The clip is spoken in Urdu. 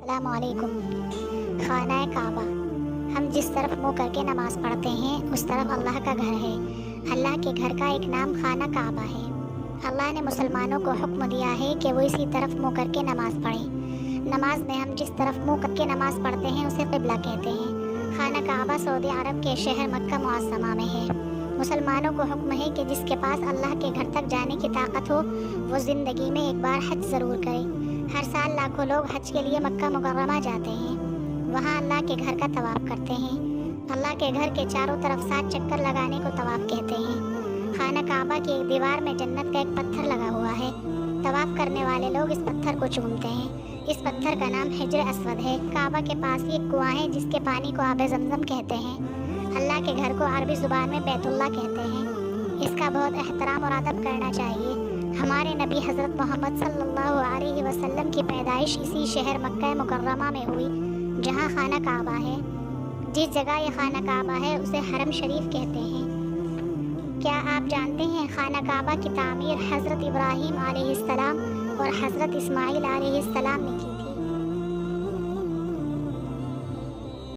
السلام علیکم۔ خانہ کعبہ، ہم جس طرف منہ کر کے نماز پڑھتے ہیں اس طرف اللہ کا گھر ہے۔ اللہ کے گھر کا ایک نام خانہ کعبہ ہے۔ اللہ نے مسلمانوں کو حکم دیا ہے کہ وہ اسی طرف منہ کر کے نماز پڑھیں۔ نماز میں ہم جس طرف منہ کر کے نماز پڑھتے ہیں اسے قبلہ کہتے ہیں۔ خانہ کعبہ سعودی عرب کے شہر مکہ معظمہ میں ہے۔ مسلمانوں کو حکم ہے کہ جس کے پاس اللہ کے گھر تک جانے کی طاقت ہو وہ زندگی میں ایک بار حج ضرور کرے۔ ہر سال لاکھوں لوگ حج کے لیے مکہ مکرمہ جاتے ہیں، وہاں اللہ کے گھر کا طواف کرتے ہیں۔ اللہ کے گھر کے چاروں طرف 7 چکر لگانے کو طواف کہتے ہیں۔ خانہ کعبہ کی ایک دیوار میں جنت کا ایک پتھر لگا ہوا ہے۔ طواف کرنے والے لوگ اس پتھر کو چومتے ہیں۔ اس پتھر کا نام حجر اسود ہے۔ کعبہ کے پاس ہی ایک کنواں ہے جس کے پانی کو آب زمزم کہتے ہیں۔ اللہ کے گھر کو عربی زبان میں بیت اللہ کہتے ہیں۔ اس کا بہت احترام اور ادب کرنا چاہیے۔ ہمارے نبی حضرت محمد صلی اللہ علیہ وسلم کی پیدائش اسی شہر مکہ مکرمہ میں ہوئی جہاں خانہ کعبہ ہے۔ جس جگہ یہ خانہ کعبہ ہے اسے حرم شریف کہتے ہیں۔ کیا آپ جانتے ہیں خانہ کعبہ کی تعمیر حضرت ابراہیم علیہ السلام اور حضرت اسماعیل علیہ السلام نے کی تھی؟